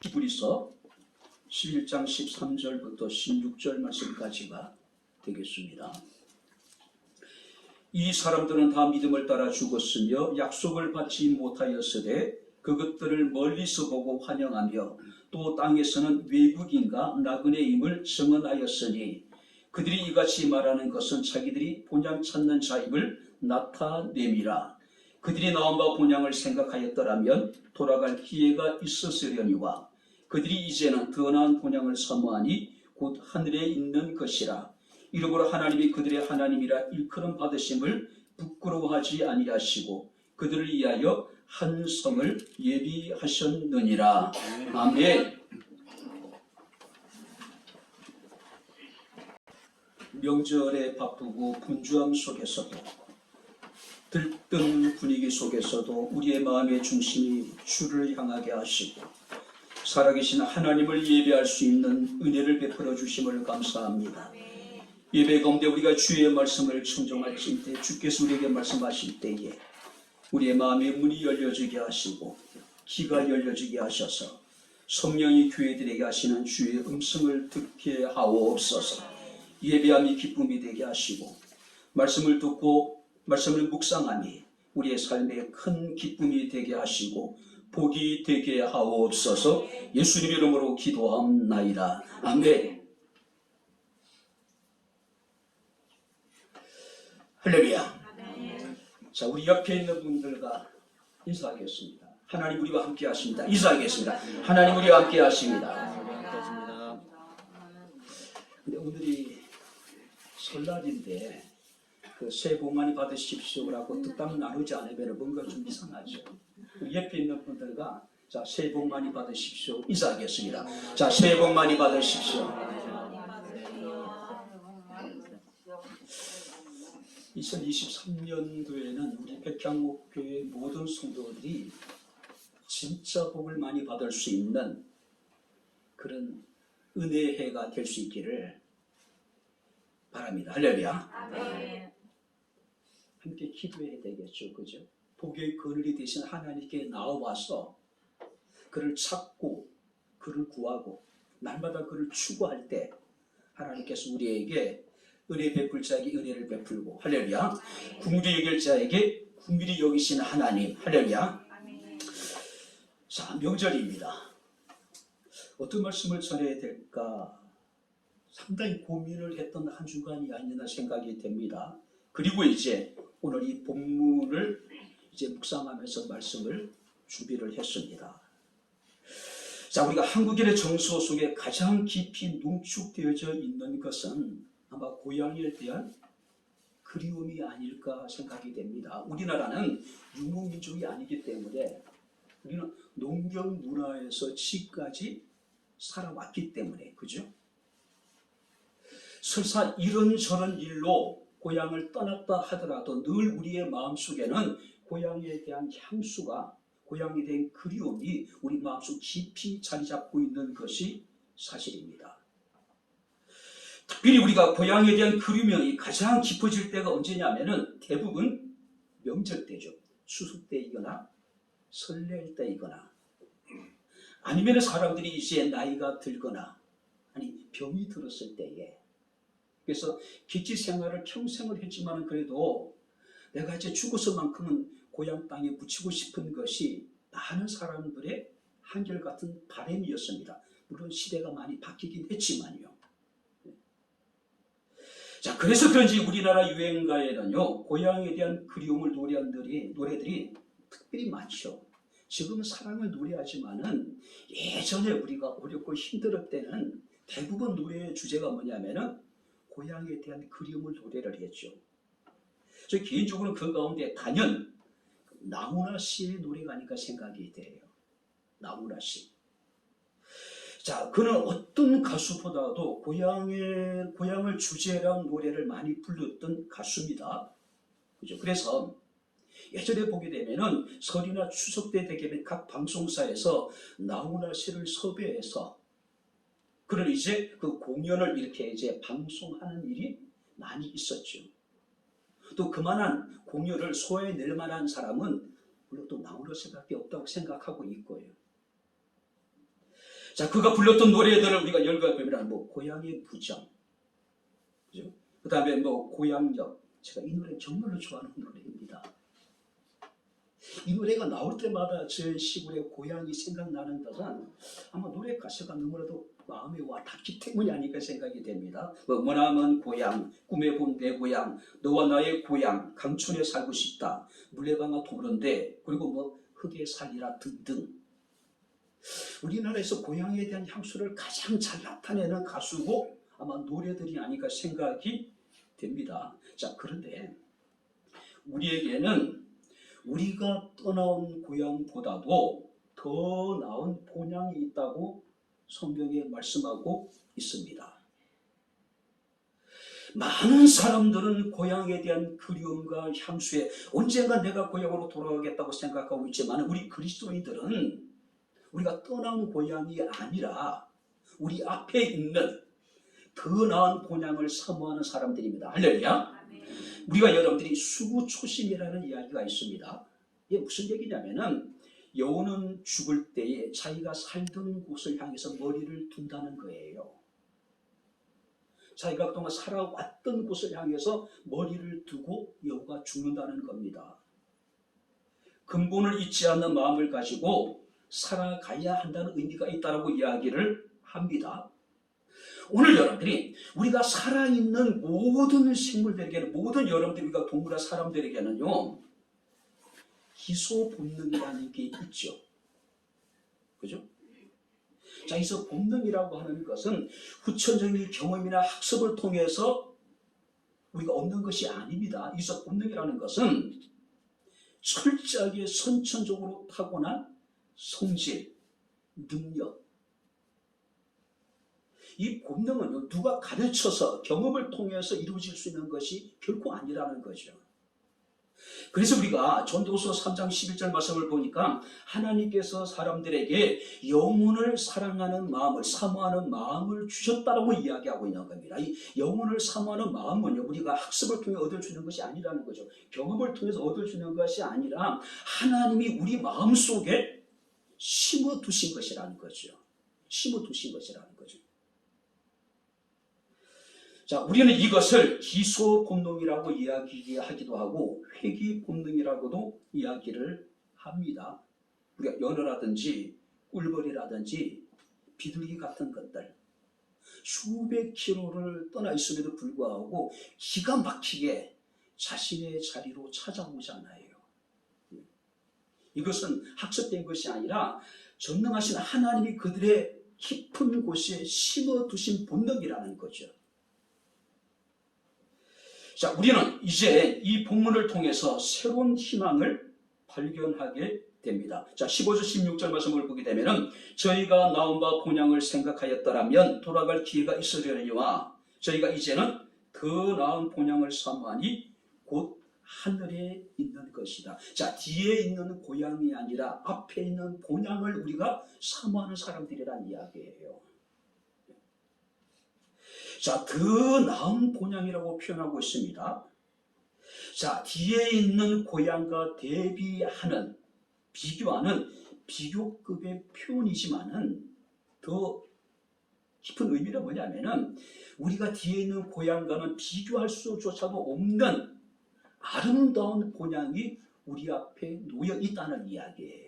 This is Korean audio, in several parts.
히브리서 11장 13절부터 16절 말씀까지가 되겠습니다. 이 사람들은 다 믿음을 따라 죽었으며 약속을 받지 못하였으되 그것들을 멀리서 보고 환영하며 또 땅에서는 외국인과 나그네임을 증언하였으니 그들이 이같이 말하는 것은 자기들이 본향 찾는 자임을 나타냄이라. 그들이 나온 바 본향을 생각하였더라면 돌아갈 기회가 있었으려니와 그들이 이제는 더 나은 본향을 사모하니 곧 하늘에 있는 것이라. 이러므로 하나님이 그들의 하나님이라 일컬음 받으심을 부끄러워하지 아니하시고 그들을 위하여 한 성을 예비하셨느니라. 아멘. 명절에 바쁘고 분주함 속에서도 들뜬 분위기 속에서도 우리의 마음의 중심이 주를 향하게 하시고 살아계신 하나님을 예배할 수 있는 은혜를 베풀어 주심을 감사합니다. 예배 가운데 우리가 주의 말씀을 청종할 때 주께서 우리에게 말씀하실 때에 우리의 마음의 문이 열려지게 하시고 귀가 열려지게 하셔서 성령이 교회들에게 하시는 주의 음성을 듣게 하옵소서. 예배함이 기쁨이 되게 하시고 말씀을 듣고 말씀을 묵상함이 우리의 삶에 큰 기쁨이 되게 하시고 복이 되게 하옵소서. 예수님 이름으로 기도함나이다. 아멘. 할렐루야. 자, 우리 옆에 있는 분들과 인사하겠습니다. 하나님 우리와 함께 하십니다. 인사하겠습니다. 하나님 우리와 함께 하십니다. 근데 오늘이 설날인데 새해 복 많이 받으십시오라고 뜻담 나누지 않으면 뭔가 좀 이상하죠. 옆에 있는 분들과 자, 새해 복 많이 받으십시오. 인사하겠습니다. 자, 새해 복 많이 받으십시오. 2023년도에는 우리 백향목교회 모든 성도들이 진짜 복을 많이 받을 수 있는 그런 은혜의 해가 될 수 있기를 바랍니다. 할렐루야. 네. 함께 기도해야 되겠죠. 그죠? 복의 그늘이 되신 하나님께 나와서 그를 찾고 그를 구하고 날마다 그를 추구할 때 하나님께서 우리에게 은혜 베풀 자에게 은혜를 베풀고 할렐루야. 긍휼히 여길 자에게 긍휼히 여기신 하나님 할렐루야. 자, 명절입니다. 어떤 말씀을 전해야 될까 상당히 고민을 했던 한 주간이 아니나 생각이 됩니다. 그리고 이제 오늘 이 본문을 이제 묵상하면서 말씀을 준비를 했습니다. 자, 우리가 한국인의 정서 속에 가장 깊이 농축되어져 있는 것은 아마 고향에 대한 그리움이 아닐까 생각이 됩니다. 우리나라는 유목민족이 아니기 때문에 우리는 농경 문화에서 지금까지 살아왔기 때문에 그죠? 설사 이런저런 일로 고향을 떠났다 하더라도 늘 우리의 마음속에는 고향에 대한 향수가 고향에 대한 그리움이 우리 마음속 깊이 자리 잡고 있는 것이 사실입니다. 특별히 우리가 고향에 대한 그리움이 가장 깊어질 때가 언제냐면은 대부분 명절 때죠. 추석 때이거나 설날 때이거나 아니면 사람들이 이제 나이가 들거나 아니 병이 들었을 때에 그래서 기지 생활을 평생을 했지만 그래도 내가 이제 죽어서만큼은 고향 땅에 묻히고 싶은 것이 많은 사람들의 한결같은 바람이었습니다. 물론 시대가 많이 바뀌긴 했지만요. 자, 그래서 그런지 우리나라 유행가에는요 고향에 대한 그리움을 노래한 노래들이 특별히 많죠. 지금은 사랑을 노래하지만은 예전에 우리가 어렵고 힘들 때는 대부분 노래의 주제가 뭐냐면은 고향에 대한 그리움을 노래를 했죠. 저 개인적으로는 그 가운데 단연 나훈아 씨의 노래가 아닐까 생각이 돼요. 나훈아 씨. 자, 그는 어떤 가수보다도 고향을 주제로 한 노래를 많이 불렀던 가수입니다. 그죠? 그래서 예전에 보게 되면은 설이나 추석 때 되게 각 방송사에서 나훈아 씨를 섭외해서 그를 이제 그 공연을 이렇게 이제 방송하는 일이 많이 있었죠. 또 그만한 공연을 소화해낼 만한 사람은 물론 또 나훈아 씨밖에 없다고 생각하고 있고요. 자, 그가 불렀던 노래들을 우리가 열거해보면 고향의 부정, 그죠? 그 다음에 고향역. 제가 이 노래 정말로 좋아하는 노래입니다. 이 노래가 나올 때마다 제 시골의 고향이 생각나는 것은 아마 노래 가사가 너무나도 마음에 와 닿기 때문이 아닐까 생각이 됩니다. 머나먼 고향, 꿈에 본 내 고향, 너와 나의 고향, 강촌에 살고 싶다, 물레방아 도는데, 그리고 흙에 살리라 등등. 우리나라에서 고향에 대한 향수를 가장 잘 나타내는 가수고 아마 노래들이 아닐까 생각이 됩니다. 자, 그런데 우리에게는 우리가 떠나온 고향보다도 더 나은 본향이 있다고 성경에 말씀하고 있습니다. 많은 사람들은 고향에 대한 그리움과 향수에 언젠가 내가 고향으로 돌아가겠다고 생각하고 있지만, 우리 그리스도인들은 우리가 떠나온 고향이 아니라 우리 앞에 있는 더 나은 본향을 사모하는 사람들입니다. 할렐루야. 우리가 여러분들이 수구초심이라는 이야기가 있습니다. 이게 무슨 얘기냐면은 여우는 죽을 때에 자기가 살던 곳을 향해서 머리를 둔다는 거예요. 자기가 그동안 살아왔던 곳을 향해서 머리를 두고 여우가 죽는다는 겁니다. 근본을 잊지 않는 마음을 가지고 살아가야 한다는 의미가 있다고 이야기를 합니다. 오늘 여러분들이 우리가 살아있는 모든 생물들에게는, 모든 여러분들, 우리가 동물과 사람들에게는요, 기소 본능이라는 게 있죠. 그죠? 자, 여기서 본능이라고 하는 것은 후천적인 경험이나 학습을 통해서 우리가 얻는 것이 아닙니다. 여기서 본능이라는 것은 철저하게 선천적으로 타고난 성질, 능력. 이 본능은 누가 가르쳐서 경험을 통해서 이루어질 수 있는 것이 결코 아니라는 거죠. 그래서 우리가 전도서 3장 11절 말씀을 보니까 하나님께서 사람들에게 영혼을 사랑하는 마음을, 사모하는 마음을 주셨다고 이야기하고 있는 겁니다. 이 영혼을 사모하는 마음은 우리가 학습을 통해 얻을 수 있는 것이 아니라는 거죠. 경험을 통해서 얻을 수 있는 것이 아니라 하나님이 우리 마음속에 심어두신 것이라는 거죠. 심어두신 것이라는 거죠. 자, 우리는 이것을 기소 본능이라고 이야기하기도 하고 회귀 본능이라고도 이야기를 합니다. 우리가 연어라든지 꿀벌이라든지 비둘기 같은 것들 수백 킬로를 떠나 있음에도 불구하고 기가 막히게 자신의 자리로 찾아오잖아요. 이것은 학습된 것이 아니라 전능하신 하나님이 그들의 깊은 곳에 심어두신 본능이라는 거죠. 자, 우리는 이제 이 본문을 통해서 새로운 희망을 발견하게 됩니다. 자, 15절 16절 말씀을 보게 되면은 저희가 나온 바 본향을 생각하였더라면 돌아갈 기회가 있으려니와 저희가 이제는 더 나은 본향을 사모하니 곧 하늘에 있는 것이다. 자, 뒤에 있는 고향이 아니라 앞에 있는 본향을 우리가 사모하는 사람들이란 이야기예요. 자, 더 나은 본향이라고 표현하고 있습니다. 자, 뒤에 있는 고향과 대비하는, 비교하는 비교급의 표현이지만은 더 깊은 의미는 뭐냐면은 우리가 뒤에 있는 고향과는 비교할 수조차도 없는 아름다운 본향이 우리 앞에 놓여 있다는 이야기예요.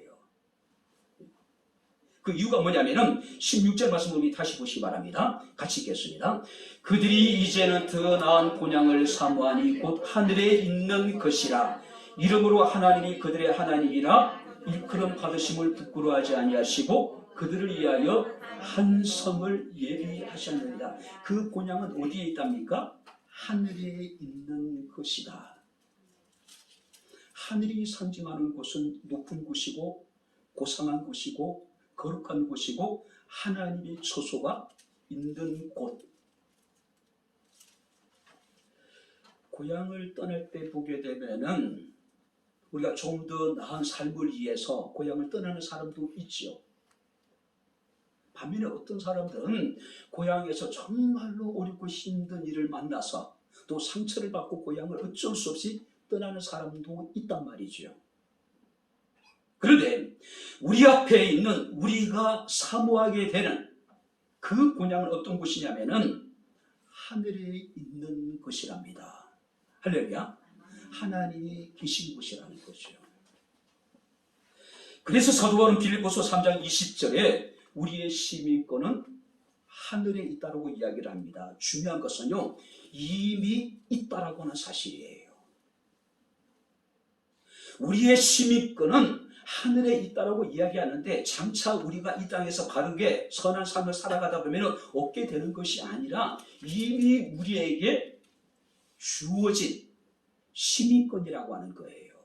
그 이유가 뭐냐면은 16절 말씀을 다시 보시기 바랍니다. 같이 읽겠습니다. 그들이 이제는 더 나은 본향을 사모하니 곧 하늘에 있는 것이라. 이름으로 하나님이 그들의 하나님이라 일컬음 받으심을 부끄러워하지 아니하시고 그들을 위하여 한 성을 예비하셨느니라. 그 본향은 어디에 있답니까? 하늘에 있는 것이다. 하늘이 상징하는 곳은 높은 곳이고 고상한 곳이고 거룩한 곳이고 하나님의 처소가 있는 곳. 고향을 떠날 때 보게 되면은 우리가 좀 더 나은 삶을 위해서 고향을 떠나는 사람도 있죠. 반면에 어떤 사람들은 고향에서 정말로 어렵고 힘든 일을 만나서 또 상처를 받고 고향을 어쩔 수 없이 떠나는 사람도 있단 말이죠. 그런데 우리 앞에 있는 우리가 사모하게 되는 그 본향은 어떤 곳이냐면은 하늘에 있는 것이랍니다. 할렐루야. 하나님이 계신 곳이라는 거죠. 그래서 사도 바울은 빌립보서 3장 20절에 우리의 시민권은 하늘에 있다라고 이야기를 합니다. 중요한 것은요, 이미 있다라고 하는 사실이에요. 우리의 시민권은 하늘에 있다라고 이야기하는데 장차 우리가 이 땅에서 바르게 선한 삶을 살아가다 보면 얻게 되는 것이 아니라 이미 우리에게 주어진 시민권이라고 하는 거예요.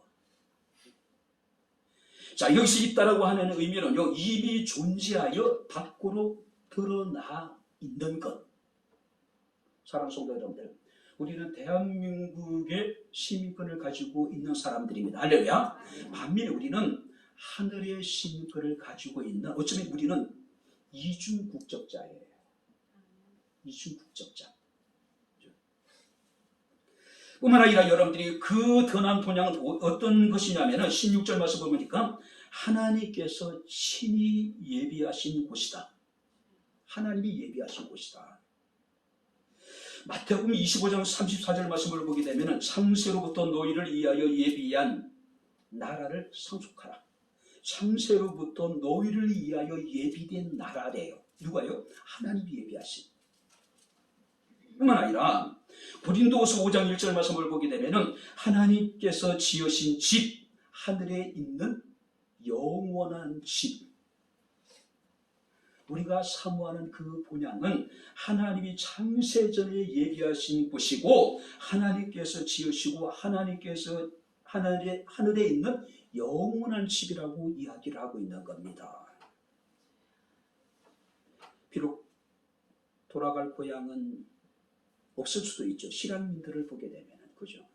자, 여기서 있다라고 하는 의미는요, 이미 존재하여 밖으로 드러나 있는 것. 사랑하는 성도 여러분들, 우리는 대한민국의 시민권을 가지고 있는 사람들입니다. 할렐루야. 반면에 우리는 하늘의 시민권을 가지고 있는, 어쩌면 우리는 이중 국적자예요. 이중 국적자. 뿐만 아니라 여러분들이 그 더난 본향은 어떤 것이냐면 16절 말씀 보니까 하나님께서 친히 예비하신 곳이다. 하나님이 예비하신 곳이다. 마태복음 25장 34절 말씀을 보게 되면 창세로부터 너희를 위하여 예비한 나라를 상속하라. 창세로부터 너희를 위하여 예비된 나라래요. 누가요? 하나님이 예비하신. 뿐만 아니라 고린도후서 5장 1절 말씀을 보게 되면 하나님께서 지으신 집, 하늘에 있는 영원한 집. 우리가 사모하는 그 본향은 하나님이 창세전에 예비하신 곳이고 하나님께서 지으시고 하나님께서 하늘에 있는 영원한 집이라고 이야기를 하고 있는 겁니다. 비록 돌아갈 고향은 없을 수도 있죠. 실향민들을 보게 되면, 그죠?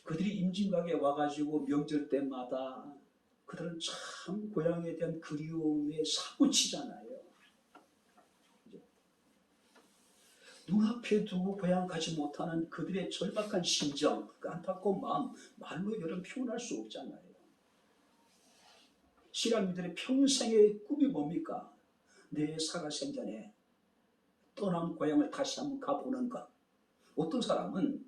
그들이 임진각에 와가지고 명절 때마다 그들은 참 고향에 대한 그리움에 사무치잖아요. 그죠? 눈앞에 두고 고향 가지 못하는 그들의 절박한 심정, 그 안타까운 마음, 말로 여러분 표현할 수 없잖아요. 실향민들의 평생의 꿈이 뭡니까? 내 살아생전에 떠난 고향을 다시 한번 가보는 것. 어떤 사람은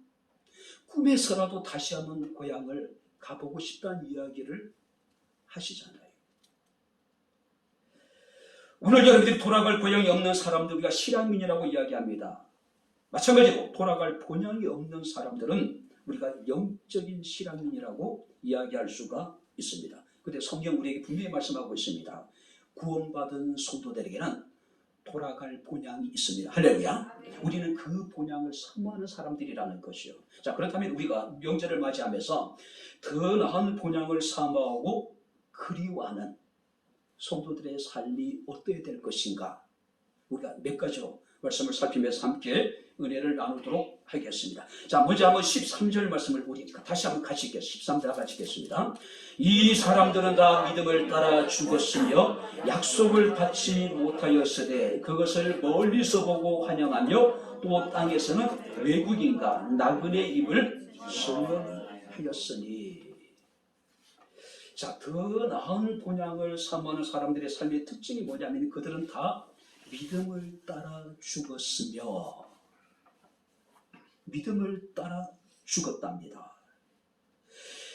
꿈에서라도 다시 한번 고향을 가보고 싶다는 이야기를 하시잖아요. 오늘 여러분들이 돌아갈 고향이 없는 사람들 우리가 실향민이라고 이야기합니다. 마찬가지로 돌아갈 본향이 없는 사람들은 우리가 영적인 실향민이라고 이야기할 수가 있습니다. 그런데 성경 우리에게 분명히 말씀하고 있습니다. 구원받은 성도들에게는 돌아갈 본향이 있습니다. 할렐루야. 우리는 그 본향을 사모하는 사람들이라는 것이요. 자, 그렇다면 우리가 명절을 맞이하면서 더 나은 본향을 사모하고 그리워하는 성도들의 삶이 어떠해야 될 것인가? 우리가 몇 가지로 말씀을 살피면서 함께 은혜를 나누도록 하겠습니다. 자, 먼저 한번 13절 말씀을 우리 다시 한번 같이 읽겠습니다. 13절 같이 읽겠습니다. 이 사람들은 다 믿음을 따라 죽었으며 약속을 받지 못하였으되 그것을 멀리서 보고 환영하며 또 땅에서는 외국인과 나그네 입을 소명하였으니. 자, 더 나은 본향을 사모하는 사람들의 삶의 특징이 뭐냐면 그들은 다 믿음을 따라 죽었으며 믿음을 따라 죽었답니다.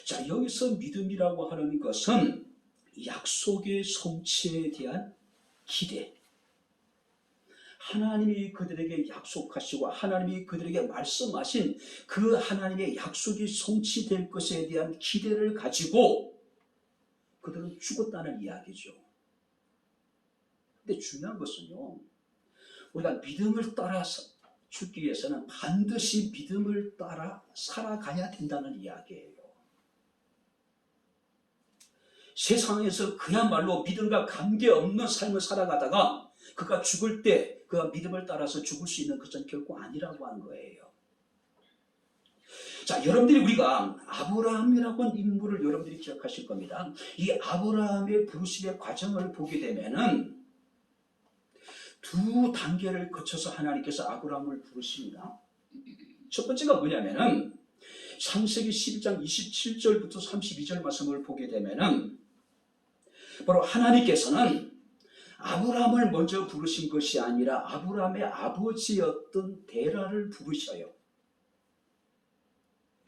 자, 여기서 믿음이라고 하는 것은 약속의 성취에 대한 기대. 하나님이 그들에게 약속하시고 하나님이 그들에게 말씀하신 그 하나님의 약속이 성취될 것에 대한 기대를 가지고 그들은 죽었다는 이야기죠. 근데 중요한 것은요, 우리가 믿음을 따라서 죽기 위해서는 반드시 믿음을 따라 살아가야 된다는 이야기예요. 세상에서 그야말로 믿음과 관계없는 삶을 살아가다가 그가 죽을 때 그가 믿음을 따라서 죽을 수 있는 것은 결코 아니라고 하는 거예요. 자, 여러분들이 우리가 아브라함이라고 하는 인물을 여러분들이 기억하실 겁니다. 이 아브라함의 부르심의 과정을 보게 되면은 두 단계를 거쳐서 하나님께서 아브라함을 부르십니다. 첫 번째가 뭐냐면은 창세기 11장 27절부터 32절 말씀을 보게 되면은 바로 하나님께서는 아브라함을 먼저 부르신 것이 아니라 아브라함의 아버지였던 데라를 부르셔요.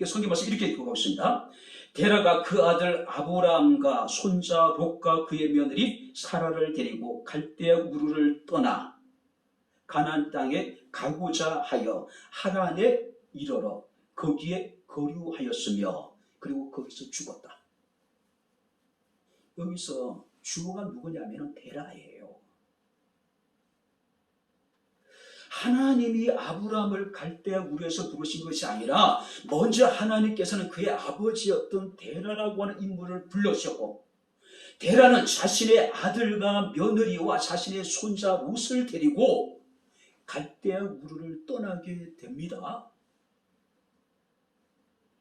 성경 말씀 이렇게 읽고 있습니다. 데라가 그 아들 아브라함과 손자 롯과 그의 며느리 사라를 데리고 갈대아 우르를 떠나 가나안 땅에 가고자 하여 하란에 이르러 거기에 거류하였으며 그리고 거기서 죽었다. 여기서 주어가 누구냐면 데라예요. 하나님이 아브라함을 갈대아 우르에서 부르신 것이 아니라 먼저 하나님께서는 그의 아버지였던 데라라고 하는 인물을 불러주셨고, 데라는 자신의 아들과 며느리와 자신의 손자 롯을 데리고 갈대아 우르를 떠나게 됩니다.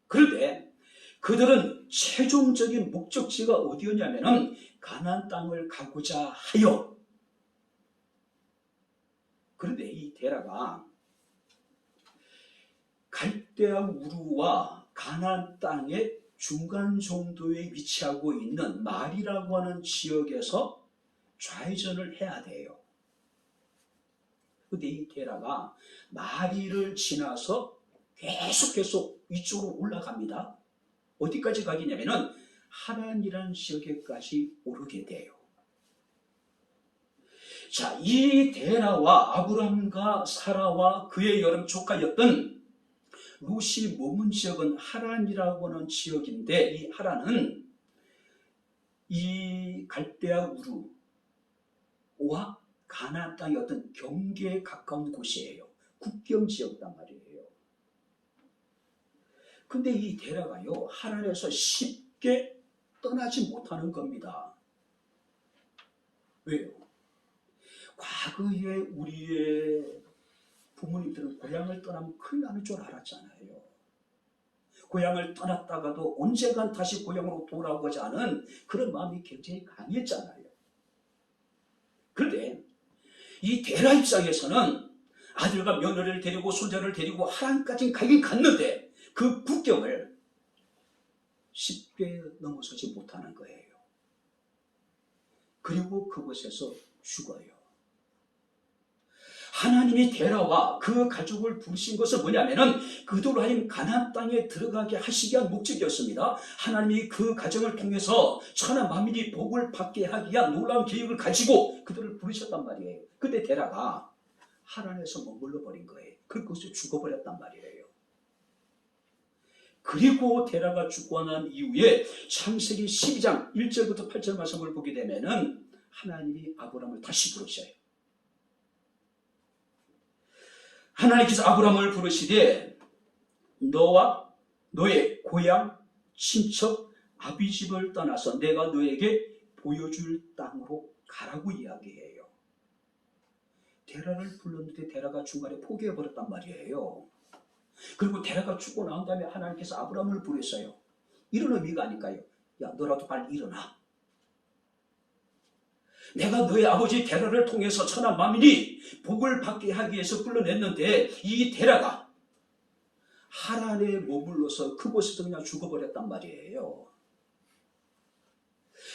그런데 그들은 최종적인 목적지가 어디였냐면 가나안 땅을 가고자 하여, 그런데 이 데라가 갈대아 우르와 가나안 땅의 중간 정도에 위치하고 있는 말이라고 하는 지역에서 좌회전을 해야 돼요. 그런데 이 데라가 마리를 지나서 계속해서 위쪽으로 올라갑니다. 어디까지 가겠냐면은 하란이라는 지역에까지 오르게 돼요. 자, 이 데라와 아브람과 사라와 그의 여러 조카였던 롯이 머문 지역은 하란이라고 하는 지역인데, 이 하란은 이 갈대아 우르와 가나안 땅의 어떤 경계에 가까운 곳이에요. 국경 지역단 말이에요. 근데 이 데라가요, 하란에서 쉽게 떠나지 못하는 겁니다. 왜요? 과거에 우리의 부모님들은 고향을 떠나면 큰일 나는 줄 알았잖아요. 고향을 떠났다가도 언젠간 다시 고향으로 돌아오고자 하는 그런 마음이 굉장히 강했잖아요. 그런데 이 데라 입장에서는 아들과 며느리를 데리고 손자를 데리고 하란까지 가긴 갔는데 그 국경을 쉽게 넘어서지 못하는 거예요. 그리고 그곳에서 죽어요. 하나님이 데라와 그 가족을 부르신 것은 뭐냐면은 그들로 하여금 가나안 땅에 들어가게 하시기 위한 목적이었습니다. 하나님이 그 가정을 통해서 천하 만민이 복을 받게 하기 위한 놀라운 계획을 가지고 그들을 부르셨단 말이에요. 근데 데라가 하란에서 머물러 버린 거예요. 그곳에 죽어버렸단 말이에요. 그리고 데라가 죽고 난 이후에 창세기 12장 1절부터 8절 말씀을 보게 되면은 하나님이 아브라함을 다시 부르셔요. 하나님께서 아브라함을 부르시되 너와 너의 고향, 친척, 아비집을 떠나서 내가 너에게 보여줄 땅으로 가라고 이야기해요. 데라를 불렀는데 데라가 중간에 포기해버렸단 말이에요. 그리고 데라가 죽고 나온 다음에 하나님께서 아브라함을 부르셨어요. 이런 의미가 아닐까요? 야, 너라도 빨리 일어나. 내가 너의 아버지 데라를 통해서 천하 만민이 복을 받게 하기 위해서 불러냈는데 이 데라가 하란에 머물러서 그곳에서 그냥 죽어버렸단 말이에요.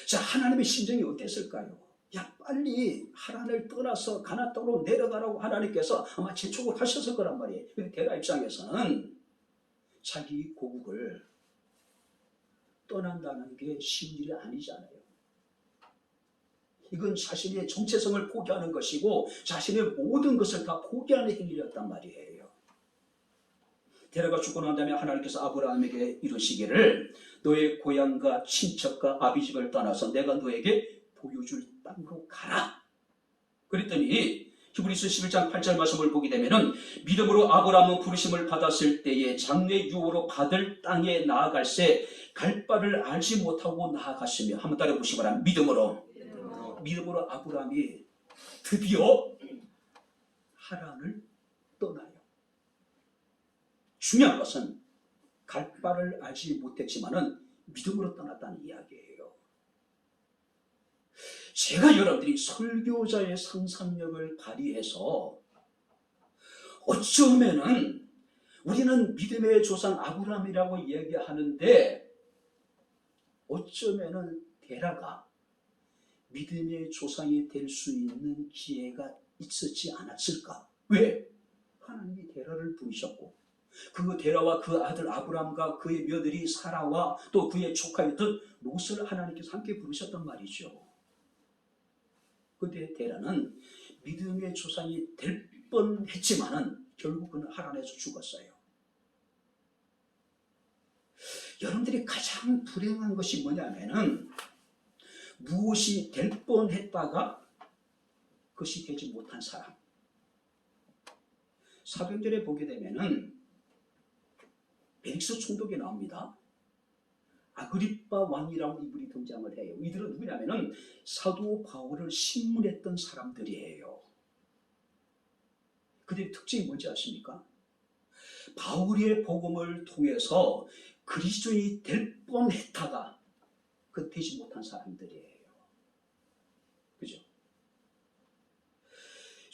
자, 하나님의 심정이 어땠을까요? 야, 빨리 하란을 떠나서 가나안 땅으로 내려가라고 하나님께서 아마 재촉을 하셨을 거란 말이에요. 근데 데라 입장에서는 자기 고국을 떠난다는 게 쉬운 일이 아니잖아요. 이건 자신의 정체성을 포기하는 것이고 자신의 모든 것을 다 포기하는 행위였단 말이에요. 데라가 죽고 난 다음에 하나님께서 아브라함에게 이르시기를 너의 고향과 친척과 아비집을 떠나서 내가 너에게 보여줄 땅으로 가라. 그랬더니 히브리서 11장 8절 말씀을 보게 되면은 믿음으로 아브라함은 부르심을 받았을 때에 장래 유업으로 받을 땅에 나아갈새 갈 바를 알지 못하고 나아갔으며, 한번 따라 보시기 바랍니다. 믿음으로 아브라함이 드디어 하란을 떠나요. 중요한 것은 갈 바를 알지 못했지만은 믿음으로 떠났다는 이야기예요. 제가 여러분들이 설교자의 상상력을 발휘해서 어쩌면은 우리는 믿음의 조상 아브라함이라고 이야기하는데 어쩌면은 데라가 믿음의 조상이 될 수 있는 기회가 있었지 않았을까? 왜? 하나님이 데라를 부르셨고 그 데라와 그 아들 아브람과 그의 며느리 사라와 또 그의 조카였던 롯을 하나님께서 함께 부르셨단 말이죠. 그때 데라는 믿음의 조상이 될 뻔했지만은 결국 그는 하란에서 죽었어요. 여러분들이 가장 불행한 것이 뭐냐면은 무엇이 될 뻔했다가 그것이 되지 못한 사람. 사도행전에 보게 되면은 벨릭스 총독이 나옵니다. 아그리빠 왕이라는 인물이 등장을 해요. 이들은 누구냐면은 사도 바울을 신문했던 사람들이에요. 그들의 특징이 뭔지 아십니까? 바울의 복음을 통해서 그리스도인이 될 뻔했다가 그 되지 못한 사람들이에요. 그죠?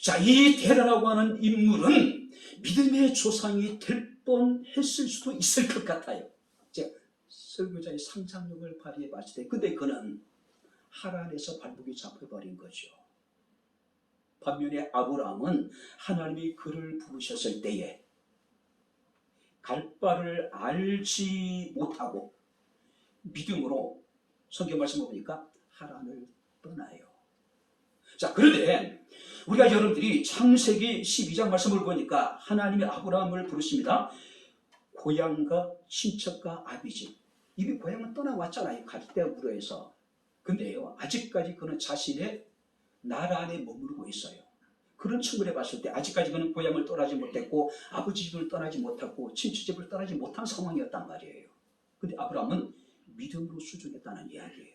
자, 이 데라라고 하는 인물은 믿음의 조상이 될 뻔했을 수도 있을 것 같아요. 제가 설교자의 상상력을 발휘해 봤을 때, 근데 그는 하란에서 발목이 잡혀버린 거죠. 반면에 아브라함은 하나님이 그를 부르셨을 때에 갈 바를 알지 못하고 믿음으로 성경 말씀을 보니까 하란을 떠나요. 자, 그런데 우리가 여러분들이 창세기 12장 말씀을 보니까 하나님이 아브라함을 부르십니다. 고향과 친척과 아비집. 이미 고향은 떠나왔잖아요. 갈대아 우르에서. 근데요, 아직까지 그는 자신의 나라 안에 머무르고 있어요. 그런 측면에 봤을 때 아직까지 그는 고향을 떠나지 못했고 아버지 집을 떠나지 못했고 친척 집을 떠나지 못한 상황이었단 말이에요. 근데 아브라함은 믿음으로 수종했다는 이야기예요.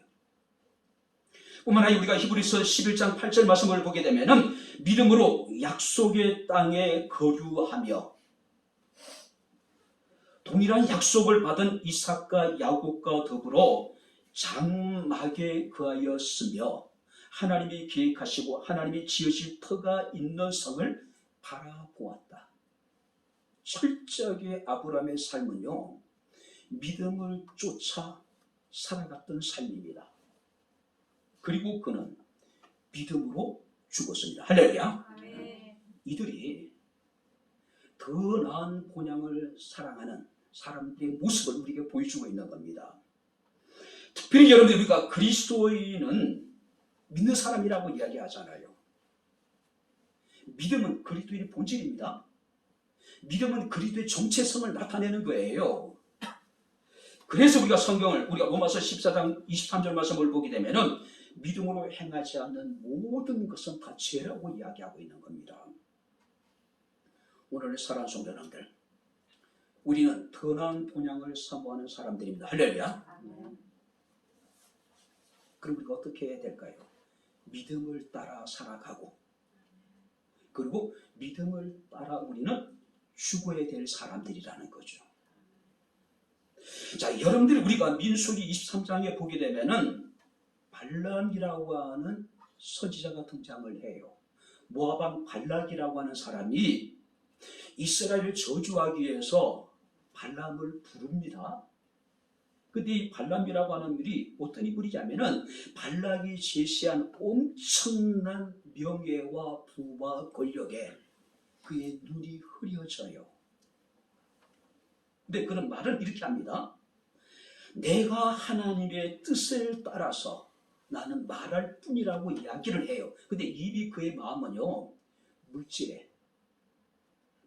뿐만 아니라 우리가 히브리서 11장 8절 말씀을 보게 되면은 믿음으로 약속의 땅에 거류하며 동일한 약속을 받은 이삭과 야곱과 더불어 장막에 거하였으며 하나님이 계획하시고 하나님이 지으실 터가 있는 성을 바라보았다. 철저하게 아브라함의 삶은요, 믿음을 쫓아 살아갔던 삶입니다. 그리고 그는 믿음으로 죽었습니다. 할렐루야. 이들이 더 나은 본향을 사랑하는 사람들의 모습을 우리에게 보여주고 있는 겁니다. 특별히 여러분들, 우리가 그리스도인은 믿는 사람이라고 이야기하잖아요. 믿음은 그리스도인의 본질입니다. 믿음은 그리스도의 정체성을 나타내는 거예요. 그래서 우리가 성경을, 우리가 로마서 14장 23절 말씀을 보게 되면은 믿음으로 행하지 않는 모든 것은 다 죄라고 이야기하고 있는 겁니다. 오늘 사랑하는 성도님들, 우리는 더 나은 본향을 사모하는 사람들입니다. 할렐루야. 그럼 우리가 어떻게 해야 될까요? 믿음을 따라 살아가고, 그리고 믿음을 따라 우리는 죽어야 될 사람들이라는 거죠. 자, 여러분들이 우리가 민수기 23장에 보게 되면은 발람이라고 하는 선지자가 등장을 해요. 모압 왕 발락이라고 하는 사람이 이스라엘을 저주하기 위해서 발람을 부릅니다. 근데 이 발람이라고 하는 인물이 어떤 인물이냐면은 발락이 제시한 엄청난 명예와 부와 권력에 그의 눈이 흐려져요. 근데 그런 말을 이렇게 합니다. 내가 하나님의 뜻을 따라서 나는 말할 뿐이라고 이야기를 해요. 근데 이미 그의 마음은요, 물질에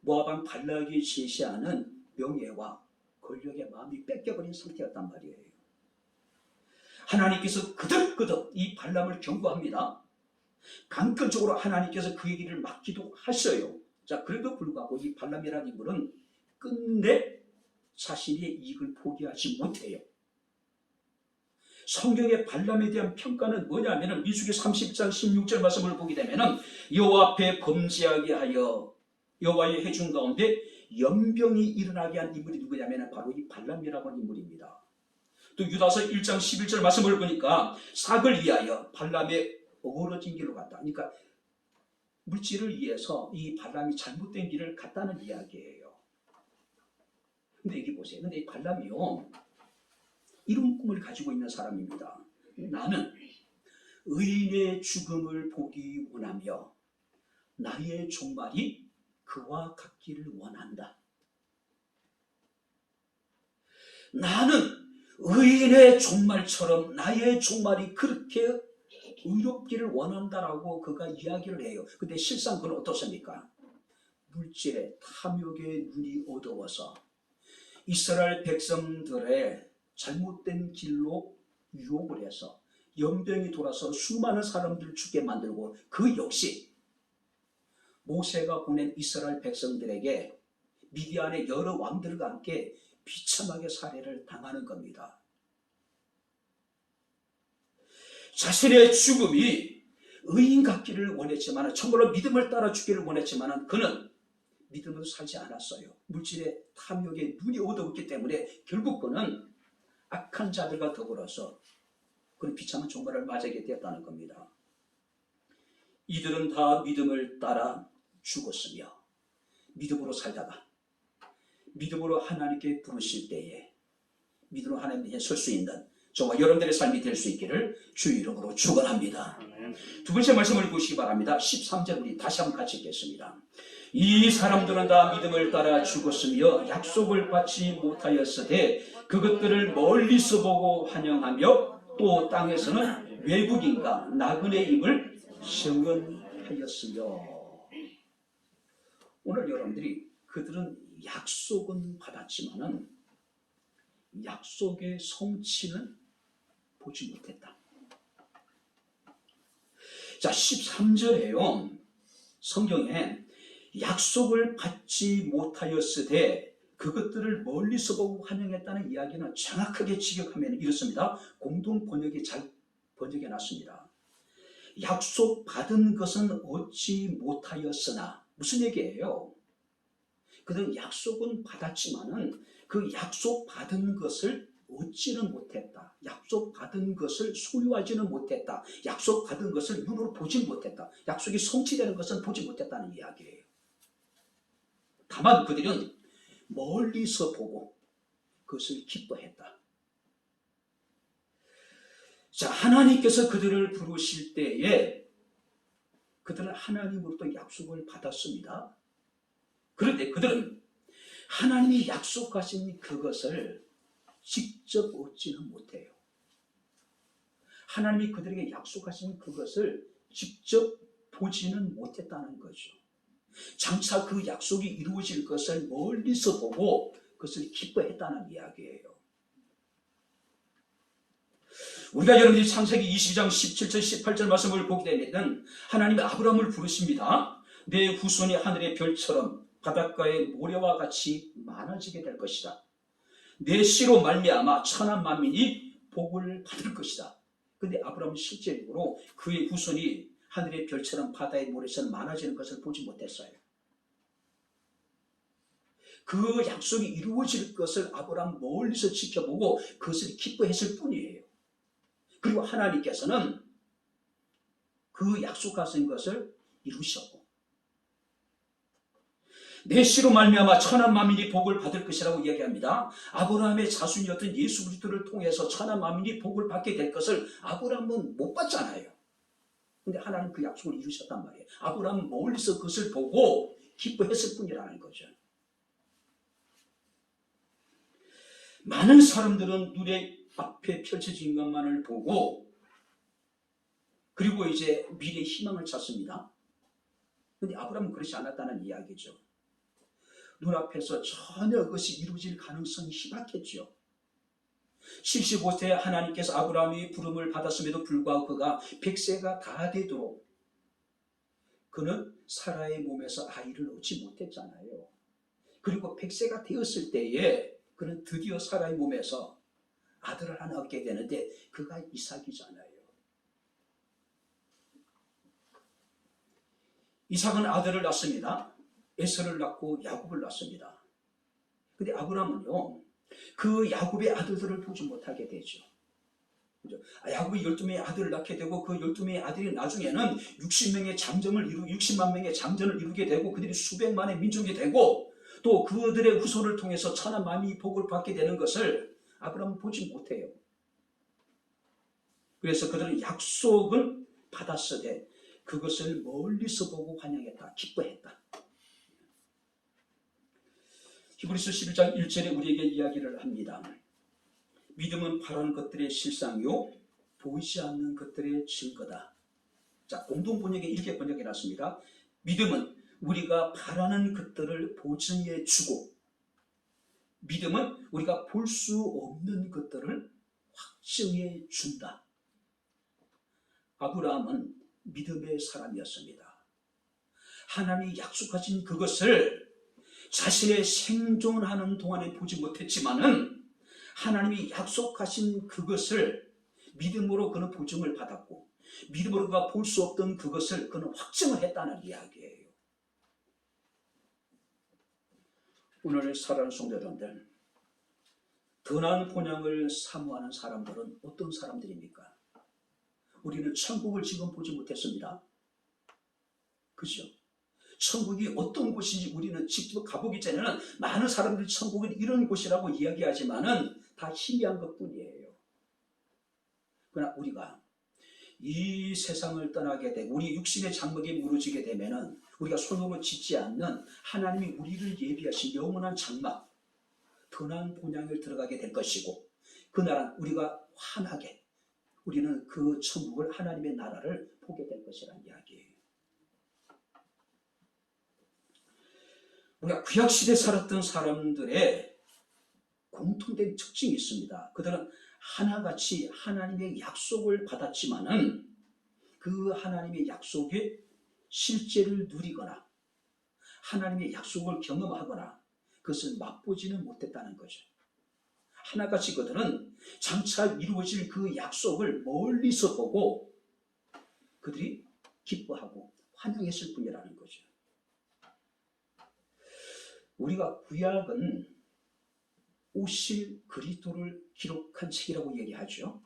모압 왕 발락이 제시하는 명예와 권력의 마음이 뺏겨버린 상태였단 말이에요. 하나님께서 그득그득 이 발람을 경고합니다. 강권적으로 하나님께서 그의 길을 막기도 하셔요. 자, 그래도 불구하고 이 발람이라는 인물은 끝내 자신의 이익을 포기하지 못해요. 성경의 발람에 대한 평가는 뭐냐면은 민수기 30장 16절 말씀을 보게 되면은 여호와 앞에 범죄하게 하여 여호와의 회중 가운데 연병이 일어나게 한 인물이 누구냐면 바로 이 발람이라고 하는 인물입니다. 또 유다서 1장 11절 말씀을 보니까 삭을 위하여 발람의 어그러진 길로 갔다. 그러니까 물질을 위해서 이 발람이 잘못된 길을 갔다는 이야기예요. 근데 여기 보세요. 근데 이 발람이요, 이런 꿈을 가지고 있는 사람입니다. 나는 의인의 죽음을 보기 원하며 나의 종말이 그와 같기를 원한다. 나는 의인의 종말처럼 나의 종말이 그렇게 의롭기를 원한다라고 그가 이야기를 해요. 근데 실상 그건 어떻습니까? 물질의 탐욕의 눈이 어두워서 이스라엘 백성들의 잘못된 길로 유혹을 해서 연병이 돌아서 수많은 사람들을 죽게 만들고, 그 역시 모세가 보낸 이스라엘 백성들에게 미디안의 여러 왕들과 함께 비참하게 살해를 당하는 겁니다. 자신의 죽음이 의인 같기를 원했지만, 정말로 믿음을 따라 죽기를 원했지만 그는 믿음으로 살지 않았어요. 물질의 탐욕에 눈이 어두웠기 때문에 결국 그는 악한 자들과 더불어서 그는 비참한 종말을 맞이하게 되었다는 겁니다. 이들은 다 믿음을 따라 죽었으며 믿음으로 살다가 믿음으로 하나님께 부르실 때에 믿음으로 하나님께 설 수 있는 저와 여러분들의 삶이 될 수 있기를 주의 이름으로 축원합니다. 두 번째 말씀을 보시기 바랍니다. 13절 우리 다시 한번 같이 읽겠습니다. 이 사람들은 다 믿음을 따라 죽었으며 약속을 받지 못하였으되 그것들을 멀리서 보고 환영하며 또 땅에서는 외국인과 나그네 입을 증언하였으며. 오늘 여러분들이 그들은 약속은 받았지만은 약속의 성취는 보지 못했다. 자, 13절에요. 성경에 약속을 받지 못하였으되 그것들을 멀리서 보고 환영했다는 이야기는 정확하게 직역하면 이렇습니다. 공동 번역이 잘 번역해 놨습니다. 약속 받은 것은 얻지 못하였으나, 무슨 얘기예요? 그들은 약속은 받았지만은 그 약속 받은 것을 얻지는 못했다. 약속 받은 것을 소유하지는 못했다. 약속 받은 것을 눈으로 보지 못했다. 약속이 성취되는 것은 보지 못했다는 이야기예요. 다만 그들은 멀리서 보고 그것을 기뻐했다. 자, 하나님께서 그들을 부르실 때에 그들은 하나님으로부터 약속을 받았습니다. 그런데 그들은 하나님이 약속하신 그것을 직접 얻지는 못해요. 하나님이 그들에게 약속하신 그것을 직접 보지는 못했다는 거죠. 장차 그 약속이 이루어질 것을 멀리서 보고 그것을 기뻐했다는 이야기예요. 우리가 여러분들이 창세기 20장 17절 18절 말씀을 보게 되면 하나님이 아브라함을 부르십니다. 내 후손이 하늘의 별처럼 바닷가의 모래와 같이 많아지게 될 것이다. 내 씨로 말미암아 천한 만민이 복을 받을 것이다. 그런데 아브라함은 실제적으로 그의 후손이 하늘의 별처럼 바다의 모래처럼 많아지는 것을 보지 못했어요. 그 약속이 이루어질 것을 아브라함 멀리서 지켜보고 그것을 기뻐했을 뿐이에요. 그리고 하나님께서는 그 약속하신 것을 이루셨고, 내 씨로 말미암아 천한 만민이 복을 받을 것이라고 이야기합니다. 아브라함의 자손이었던 예수 그리스도를 통해서 천한 만민이 복을 받게 될 것을 아브라함은 못 봤잖아요. 근데 하나님 그 약속을 이루셨단 말이에요. 아브라함은 멀리서 그것을 보고 기뻐했을 뿐이라는 거죠. 많은 사람들은 눈에 앞에 펼쳐진 것만을 보고 그리고 이제 미래의 희망을 찾습니다. 그런데 아브라함은 그렇지 않았다는 이야기죠. 눈앞에서 전혀 그것이 이루어질 가능성이 희박했죠. 75세에 하나님께서 아브라함이 부름을 받았음에도 불구하고 그가 100세가 다 되도록 그는 사라의 몸에서 아이를 얻지 못했잖아요. 그리고 100세가 되었을 때에 그는 드디어 사라의 몸에서 아들을 하나 얻게 되는데 그가 이삭이잖아요. 이삭은 아들을 낳습니다. 에서를 낳고 야곱을 낳습니다. 근데 아브라함은요, 그 야곱의 아들들을 보지 못하게 되죠. 그죠? 야곱이 12명의 아들을 낳게 되고 그 12명의 아들이 나중에는 60만 명의 장전을 이루게 되고 그들이 수백만의 민족이 되고 또 그들의 후손을 통해서 천한 만민이 복을 받게 되는 것을 아브라함은 보지 못해요. 그래서 그들은 약속은 받았으되 그것을 멀리서 보고 환영했다, 기뻐했다. 히브리서 11장 1절에 우리에게 이야기를 합니다. 믿음은 바라는 것들의 실상이요 보이지 않는 것들의 증거다. 자, 공동번역에 이렇게 번역해 놨습니다. 믿음은 우리가 바라는 것들을 보증해 주고, 믿음은 우리가 볼 수 없는 것들을 확증해 준다. 아브라함은 믿음의 사람이었습니다. 하나님이 약속하신 그것을 자신의 생존하는 동안에 보지 못했지만은 하나님이 약속하신 그것을 믿음으로 그는 보증을 받았고, 믿음으로 그가 볼 수 없던 그것을 그는 확증을 했다는 이야기예요. 오늘 사랑하는 성도 여러분들, 더 나은 본향을 사모하는 사람들은 어떤 사람들입니까? 우리는 천국을 지금 보지 못했습니다. 그죠? 천국이 어떤 곳인지 우리는 직접 가보기 전에는 많은 사람들이 천국은 이런 곳이라고 이야기하지만은 다 희미한 것뿐이에요. 그러나 우리가 이 세상을 떠나게 되고 우리 육신의 장막에 무너지게 되면은 우리가 손으로 짓지 않는 하나님이 우리를 예비하신 영원한 장막, 더 나은 본향을 들어가게 될 것이고, 그날은 우리가 환하게 우리는 그 천국을, 하나님의 나라를 보게 될 것이라는 이야기예요. 우리가 구약시대에 살았던 사람들의 공통된 특징이 있습니다. 그들은 하나같이 하나님의 약속을 받았지만은 그 하나님의 약속에 실제를 누리거나 하나님의 약속을 경험하거나 그것을 맛보지는 못했다는 거죠. 하나같이 그들은 장차 이루어질 그 약속을 멀리서 보고 그들이 기뻐하고 환영했을 뿐이라는 거죠. 우리가 구약은 오실 그리스도를 기록한 책이라고 얘기하죠.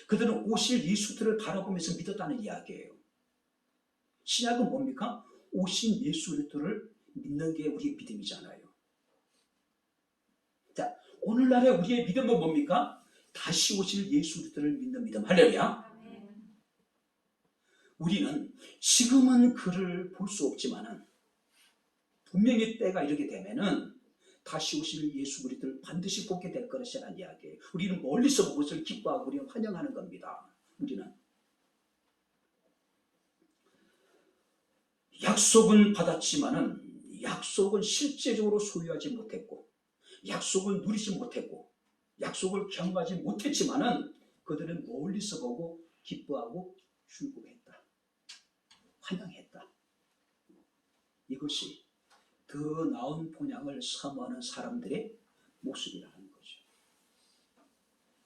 그들은 오실 예수들을 바라보면서 믿었다는 이야기예요. 신약은 뭡니까? 오신 예수 그리스도를 믿는 게 우리의 믿음이잖아요. 자, 오늘날의 우리의 믿음은 뭡니까? 다시 오실 예수 그리스도를 믿는 믿음. 할렐루야. 우리는 지금은 그를 볼 수 없지만은 분명히 때가 이르게 되면은 다시 오실 예수 그리스도를 반드시 보게 될 것이라는 이야기예요. 우리는 멀리서 그것을 기뻐하고 우리는 환영하는 겁니다. 우리는 약속은 받았지만은 약속은 실제적으로 소유하지 못했고, 약속을 누리지 못했고, 약속을 경험하지 못했지만은 그들은 멀리서 보고 기뻐하고 즐거워했다, 환영했다. 이것이 더 나은 본향을 사모하는 사람들의 모습이라는 거죠.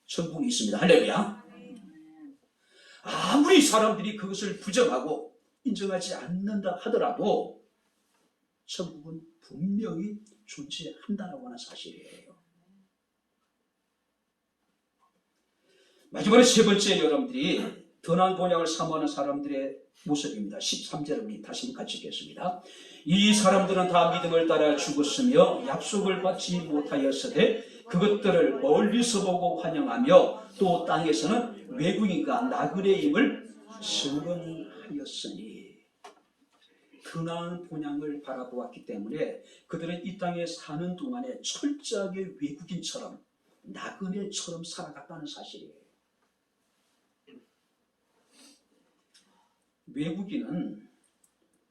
천국이 있습니다. 할렐루야. 아무리 사람들이 그것을 부정하고 인정하지 않는다 하더라도 천국은 분명히 존재한다라고 하는 사실이에요. 마지막으로 세 번째, 여러분들이 더 나은 본향을 사모하는 사람들의 모습입니다. 13절을 우리 다시 한번 같이 읽겠습니다. 이 사람들은 다 믿음을 따라 죽었으며 약속을 받지 못하였으되 그것들을 멀리서 보고 환영하며 또 땅에서는 외국인과 나그네임을 증언하였으니, 더 나은 본향을 바라보았기 때문에 그들은 이 땅에 사는 동안에 철저하게 외국인처럼 나그네처럼 살아갔다는 사실이에요. 외국인은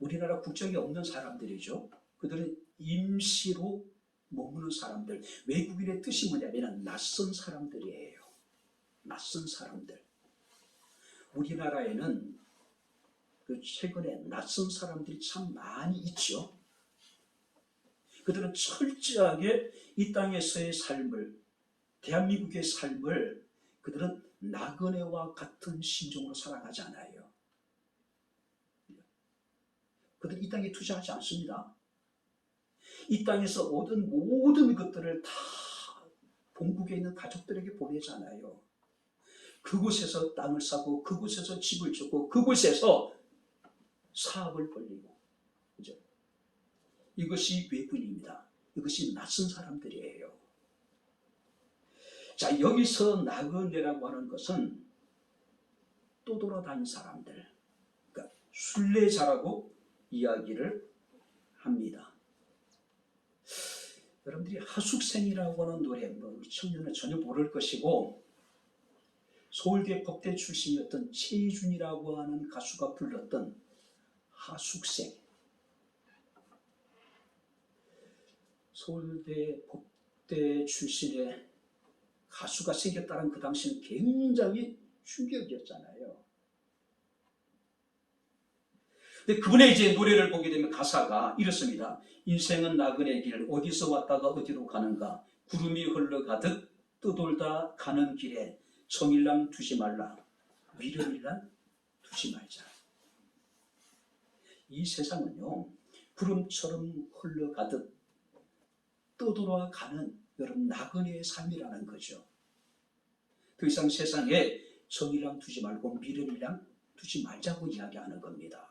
우리나라 국적이 없는 사람들이죠. 그들은 임시로 머무는 사람들. 외국인의 뜻이 뭐냐면 낯선 사람들이에요. 낯선 사람들. 우리나라에는 그 최근에 낯선 사람들이 참 많이 있죠. 그들은 철저하게 이 땅에서의 삶을, 대한민국의 삶을 그들은 나그네와 같은 심정으로 살아가지 않아요. 그들은 이 땅에 투자하지 않습니다. 이 땅에서 얻은 모든 것들을 다 본국에 있는 가족들에게 보내잖아요. 그곳에서 땅을 사고 그곳에서 집을 짓고 그곳에서 사업을 벌리고, 그죠? 이것이 외국인입니다. 이것이 낯선 사람들이에요. 자, 여기서 나그네라고 하는 것은 떠돌아다닌 사람들, 그러니까 순례자라고 이야기를 합니다. 여러분들이 하숙생이라고 하는 노래, 우리 청년은 전혀 모를 것이고, 서울대 법대 출신이었던 최희준이라고 하는 가수가 불렀던 하숙생. 서울대 법대 출신의 가수가 생겼다는 그 당시는 굉장히 충격이었잖아요. 근데 그분의 이제 노래를 보게 되면 가사가 이렇습니다. 인생은 나그네 길, 어디서 왔다가 어디로 가는가. 구름이 흘러가듯 떠돌다 가는 길에 정일랑 두지 말라. 미련일랑 두지 말자. 이 세상은요, 구름처럼 흘러가듯 떠돌아가는 여러분 나그네의 삶이라는 거죠. 더 이상 세상에 정일랑 두지 말고 미련일랑 두지 말자고 이야기하는 겁니다.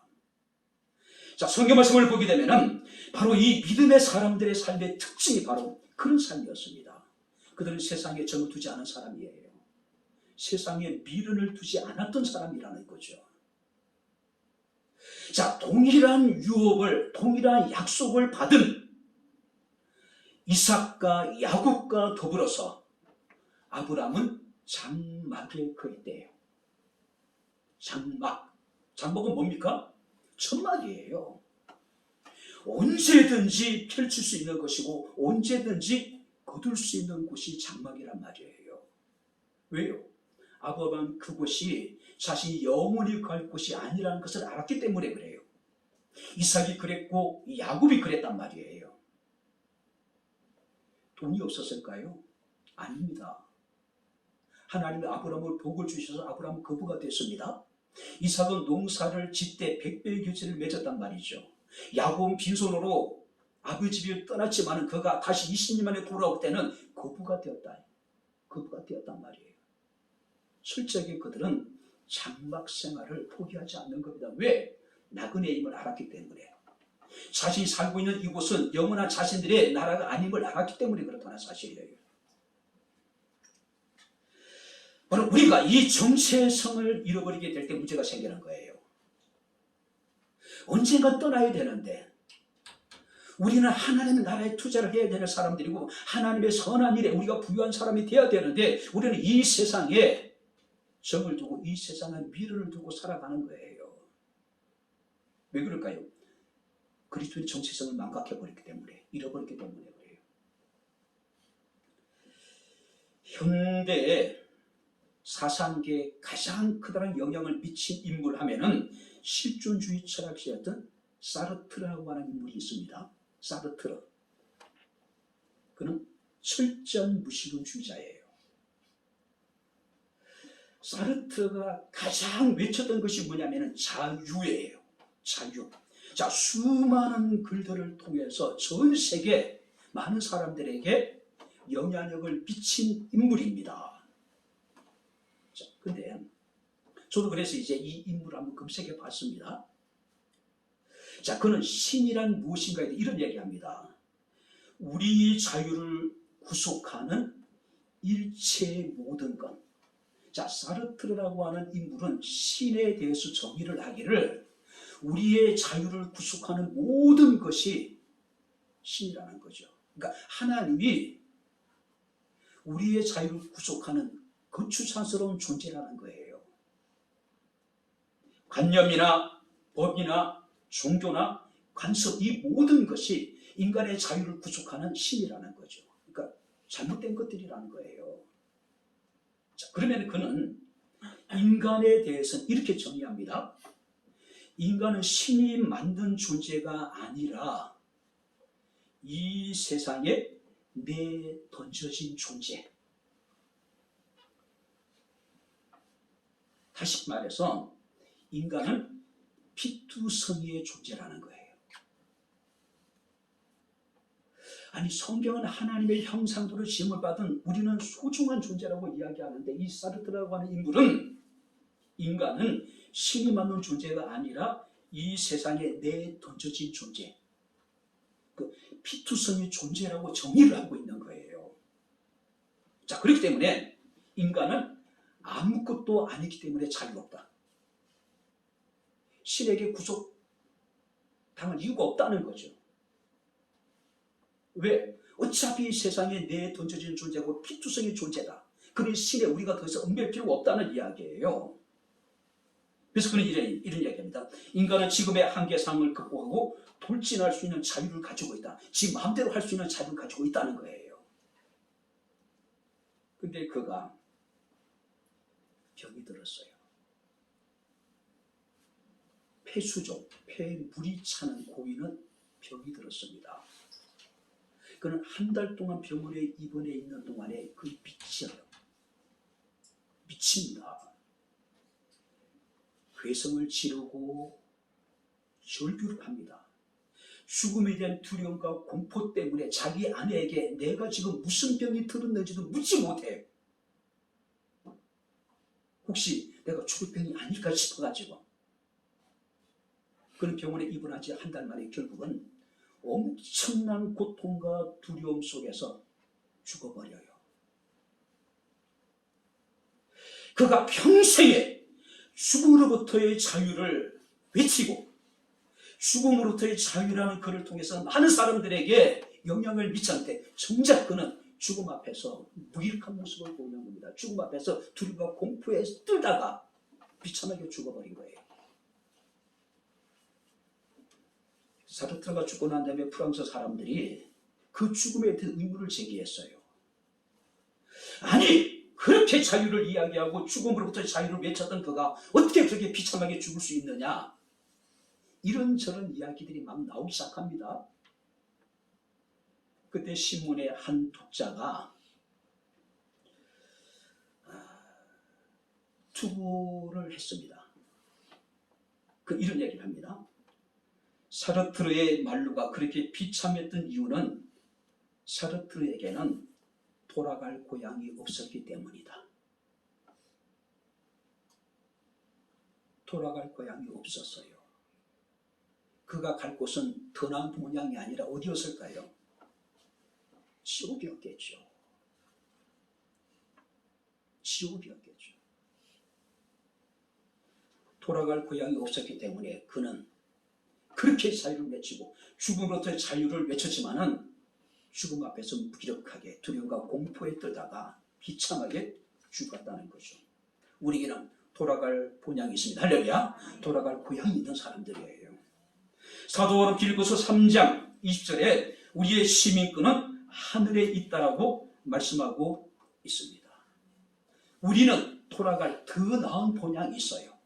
자, 성경 말씀을 보게 되면은 바로 이 믿음의 사람들의 삶의 특징이 바로 그런 삶이었습니다. 그들은 세상에 정을 두지 않은 사람이에요. 세상에 미련을 두지 않았던 사람이라는 거죠. 자, 동일한 유업을, 동일한 약속을 받은 이삭과 야곱과 더불어서 아브라함은 장막에 거했대요. 장막. 장막은 뭡니까? 천막이에요. 언제든지 펼칠 수 있는 것이고 언제든지 거둘 수 있는 곳이 장막이란 말이에요. 왜요? 아브라함은 그곳이 자신이 영원히 갈 곳이 아니라는 것을 알았기 때문에 그래요. 이삭이 그랬고 야곱이 그랬단 말이에요. 돈이 없었을까요? 아닙니다. 하나님이 아브라함을 복을 주셔서 아브라함은 거부가 됐습니다. 이삭은 농사를 짓되 100배의 교체를 맺었단 말이죠. 야곱은 빈손으로 아버지 집을 떠났지만 그가 다시 20년 만에 돌아올 때는 거부가 되었다. 거부가 되었단 말이에요. 실제로 그들은 장막 생활을 포기하지 않는 겁니다. 왜? 나그네임을 알았기 때문에. 자신이 살고 있는 이곳은 영원한 자신들의 나라가 아님을 알았기 때문에 그렇다는 사실이에요. 바로 우리가 이 정체성을 잃어버리게 될 때 문제가 생기는 거예요. 언젠가 떠나야 되는데 우리는 하나님의 나라에 투자를 해야 되는 사람들이고 하나님의 선한 일에 우리가 부유한 사람이 되어야 되는데 우리는 이 세상에 정을 두고 이 세상에 미련을 두고 살아가는 거예요. 왜 그럴까요? 그리스도의 정체성을 망각해버렸기 때문에, 잃어버렸기 때문에 그래요. 현대의 사상계에 가장 크다란 영향을 미친 인물 하면은 실존주의 철학자였던 사르트르라고 하는 인물이 있습니다. 사르트르. 그는 철저한 무신론주의자예요. 사르트르가 가장 외쳤던 것이 뭐냐면은 자유예요. 자유. 자, 수많은 글들을 통해서 전 세계 많은 사람들에게 영향력을 미친 인물입니다. 자, 근데 저도 그래서 이제 이 인물을 한번 검색해 봤습니다. 자, 그는 신이란 무엇인가에 대해 이런 얘기합니다. 우리 자유를 구속하는 일체의 모든 것. 자, 사르트르라고 하는 인물은 신에 대해서 정의를 하기를 우리의 자유를 구속하는 모든 것이 신이라는 거죠. 그러니까 하나님이 우리의 자유를 구속하는 거추장스러운 존재라는 거예요. 관념이나 법이나 종교나 관습 이 모든 것이 인간의 자유를 구속하는 신이라는 거죠. 그러니까 잘못된 것들이라는 거예요. 자, 그러면 그는 인간에 대해서는 이렇게 정의합니다. 인간은 신이 만든 존재가 아니라 이 세상에 내던져진 존재. 다시 말해서 인간은 피투성이의 존재라는 거예요. 아니, 성경은 하나님의 형상대로 지음을 받은 우리는 소중한 존재라고 이야기하는데 이 사르트르라고 하는 인물은 인간은 신이 만든 존재가 아니라 이 세상에 내던져진 존재, 그 피투성의 존재라고 정의를 하고 있는 거예요. 자, 그렇기 때문에 인간은 아무것도 아니기 때문에 자유롭다. 신에게 구속당할 이유가 없다는 거죠. 왜? 어차피 세상에 내에 던져진 존재고 피투성의 존재다. 그런 신에 우리가 더 이상 얽매일 필요가 없다는 이야기예요. 그래서 그는 이런 이야기입니다. 인간은 지금의 한계상을 극복하고 돌진할 수 있는 자유를 가지고 있다. 지 마음대로 할 수 있는 자유를 가지고 있다는 거예요. 근데 그가 병이 들었어요. 폐수종, 폐물이 차는 고인은 병이 들었습니다. 그는 한 달 동안 병원에 입원해 있는 동안에 그 미쳐요. 미칩니다. 괴성을 지르고 절규를 합니다. 죽음에 대한 두려움과 공포 때문에 자기 아내에게 내가 지금 무슨 병이 들었는지도 묻지 못해. 혹시 내가 죽을 병이 아닐까 싶어가지고. 그는 병원에 입원하지 한 달 만에 결국은 엄청난 고통과 두려움 속에서 죽어버려요. 그가 평생에 죽음으로부터의 자유를 외치고 죽음으로부터의 자유라는 글을 통해서 많은 사람들에게 영향을 미쳤는데 정작 그는 죽음 앞에서 무기력한 모습을 보이는 겁니다. 죽음 앞에서 두려움과 공포에 떨다가 비참하게 죽어버린 거예요. 사르트르가 죽고 난 다음에 프랑스 사람들이 그 죽음에 대한 의문을 제기했어요. 아니, 그렇게 자유를 이야기하고 죽음으로부터 자유를 외쳤던 그가 어떻게 그렇게 비참하게 죽을 수 있느냐? 이런저런 이야기들이 막 나오기 시작합니다. 그때 신문의 한 독자가 투고를 했습니다. 이런 얘기를 합니다. 사르트르의 말로가 그렇게 비참했던 이유는 사르트르에게는 돌아갈 고향이 없었기 때문이다. 돌아갈 고향이 없었어요. 그가 갈 곳은 더 나은 본향이 아니라 어디였을까요? 지옥이었겠죠. 지옥이었겠죠. 돌아갈 고향이 없었기 때문에 그는 그렇게 자유를 외치고 죽음으로부터의 자유를 외쳤지만은 죽음 앞에서 무기력하게 두려움과 공포에 떨다가 비참하게 죽었다는 거죠. 우리에게는 돌아갈 본향이 있습니다. 할렐루야. 돌아갈 고향이 있는 사람들이에요. 사도행전 빌립보서 3장 20절에 우리의 시민권은 하늘에 있다라고 말씀하고 있습니다. 우리는 돌아갈 더 나은 본향이 있어요.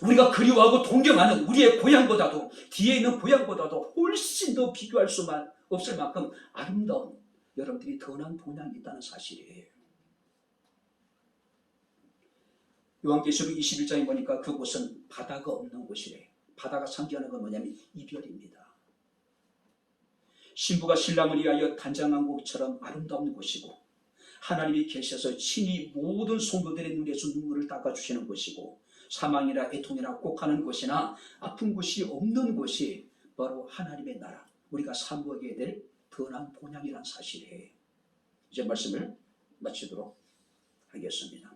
우리가 그리워하고 동경하는 우리의 고향보다도 뒤에 있는 고향보다도 훨씬 더 비교할 수만 없을 만큼 아름다운 여러분들이 더 나은 본향이 있다는 사실이에요. 요한계시록 21장에 보니까 그곳은 바다가 없는 곳이래요. 바다가 상징하는 건 뭐냐면 이별입니다. 신부가 신랑을 위하여 단장한 곳처럼 아름다운 곳이고 하나님이 계셔서 친히 모든 성도들의 눈에서 눈물을 닦아주시는 곳이고 사망이나 애통이나 꼭하는 곳이나 아픈 곳이 없는 곳이 바로 하나님의 나라, 우리가 사모하게 될 더 나은 본향이라는 사실이에요. 이제 말씀을 마치도록 하겠습니다.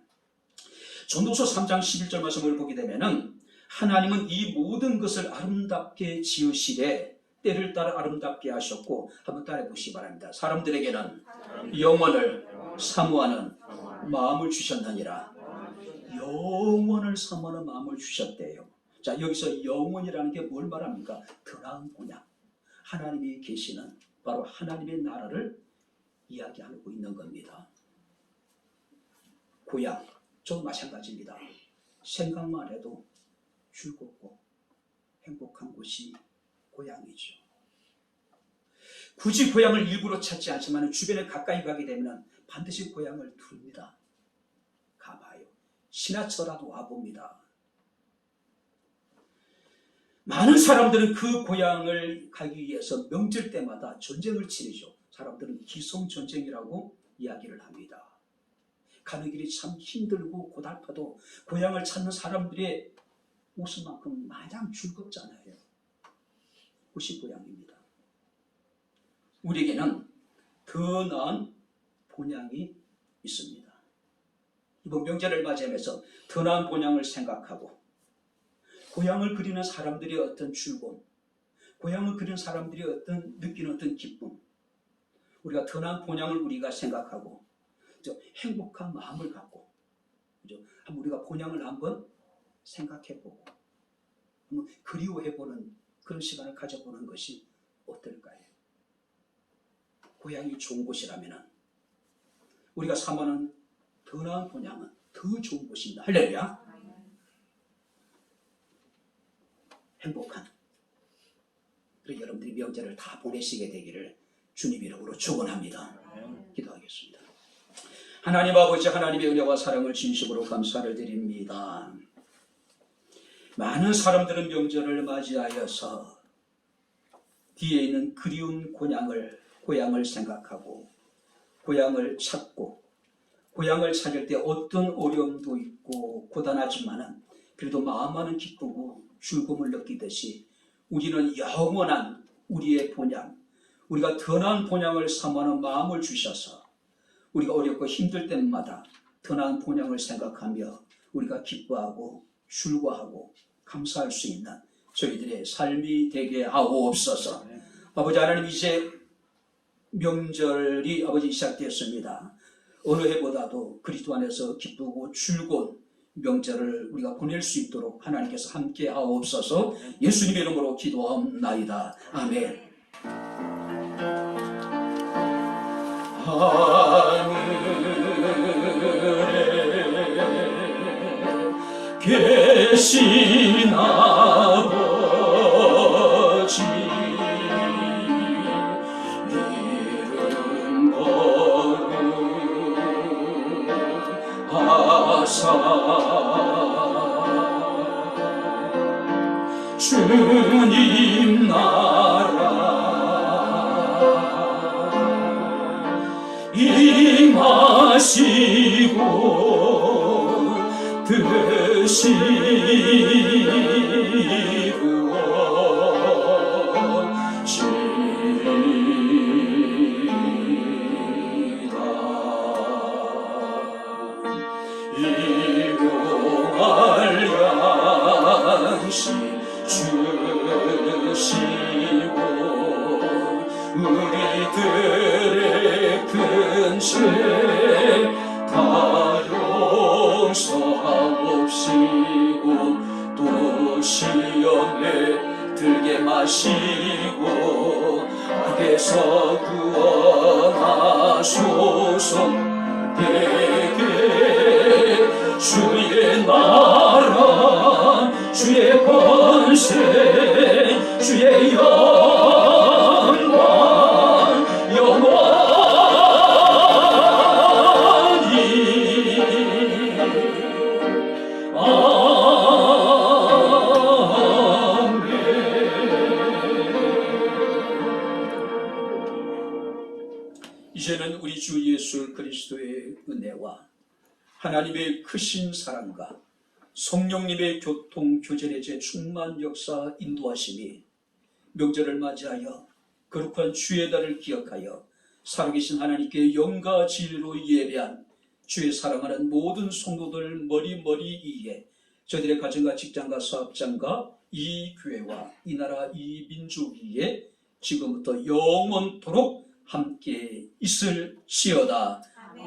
전도서 3장 11절 말씀을 보게 되면은 하나님은 이 모든 것을 아름답게 지으시되 때를 따라 아름답게 하셨고 한번 따라해 보시기 바랍니다. 사람들에게는 영원을 사모하는 마음을 주셨느니라. 영원을 사모하는 마음을 주셨대요. 자, 여기서 영원이라는 게 뭘 말합니까? 더 나은 본향, 하나님이 계시는 바로 하나님의 나라를 이야기하고 있는 겁니다. 고향, 저 마찬가지입니다. 생각만 해도 즐겁고 행복한 곳이 고향이죠. 굳이 고향을 일부러 찾지 않지만 주변에 가까이 가게 되면 반드시 고향을 두릅니다. 가봐요. 지나쳐라도 와봅니다. 많은 사람들은 그 고향을 가기 위해서 명절 때마다 전쟁을 치르죠. 사람들은 기성전쟁이라고 이야기를 합니다. 가는 길이 참 힘들고 고달파도 고향을 찾는 사람들의 모습만큼 마냥 즐겁잖아요. 그것이 고향입니다. 우리에게는 더 나은 본향이 있습니다. 이번 명절을 맞이하면서 더 나은 본향을 생각하고 고향을 그리는 사람들의 어떤 즐거움, 고향을 그리는 사람들이 느끼는 어떤 기쁨, 우리가 더 나은 본향을 우리가 생각하고 행복한 마음을 갖고 한번 우리가 본향을 한번 생각해보고 한번 그리워해보는 그런 시간을 가져보는 것이 어떨까요? 고향이 좋은 곳이라면 우리가 삼하는 더 나은 본향은 더 좋은 곳입니다. 할렐루야. 행복한 그리고 여러분들이 명절을 다 보내시게 되기를 주님 이름으로 축원합니다. 기도하겠습니다. 하나님 아버지, 하나님의 은혜와 사랑을 진심으로 감사를 드립니다. 많은 사람들은 명절을 맞이하여서 뒤에 있는 그리운 고향을 생각하고 고향을 찾고 고향을 찾을 때 어떤 어려움도 있고 고단하지만은 그래도 마음만은 기쁘고 즐거움을 느끼듯이 우리는 영원한 우리의 본향, 우리가 더 나은 본향을 삼하는 마음을 주셔서 우리가 어렵고 힘들 때마다 더 나은 본향을 생각하며 우리가 기뻐하고 즐거워하고 감사할 수 있는 저희들의 삶이 되게 하옵소서. 아버지 하나님, 이제 명절이 아버지 시작되었습니다. 어느 해보다도 그리스도 안에서 기쁘고 즐거운 명절을 우리가 보낼 수 있도록 하나님께서 함께 하옵소서. 예수님의 이름으로 기도하옵나이다. 아멘. 하늘에 계신 아버지, 이름 거룩하사 주님 나라 임하시고 드시구원시다. 일용할 양식 주시고 우리들의 큰 죄 다 용서하옵시고 또 시험에 들게 마시고 악에서 구원하소서. 내게 주의 나라 주의 권세 주의 영광 영원히. 아멘. 이제는 우리 주 예수 그리스도의 은혜와 하나님의 크신 사랑과 성령님의 교통 교전의 제 충만 역사 인도하심이 명절을 맞이하여 거룩한 주의 달을 기억하여 살아계신 하나님께 영과 진리로 예배한 주의 사랑하는 모든 성도들 머리 위에 저들의 가정과 직장과 사업장과 이 교회와 이 나라 이 민족 위에 지금부터 영원토록 함께 있을지어다. 아멘.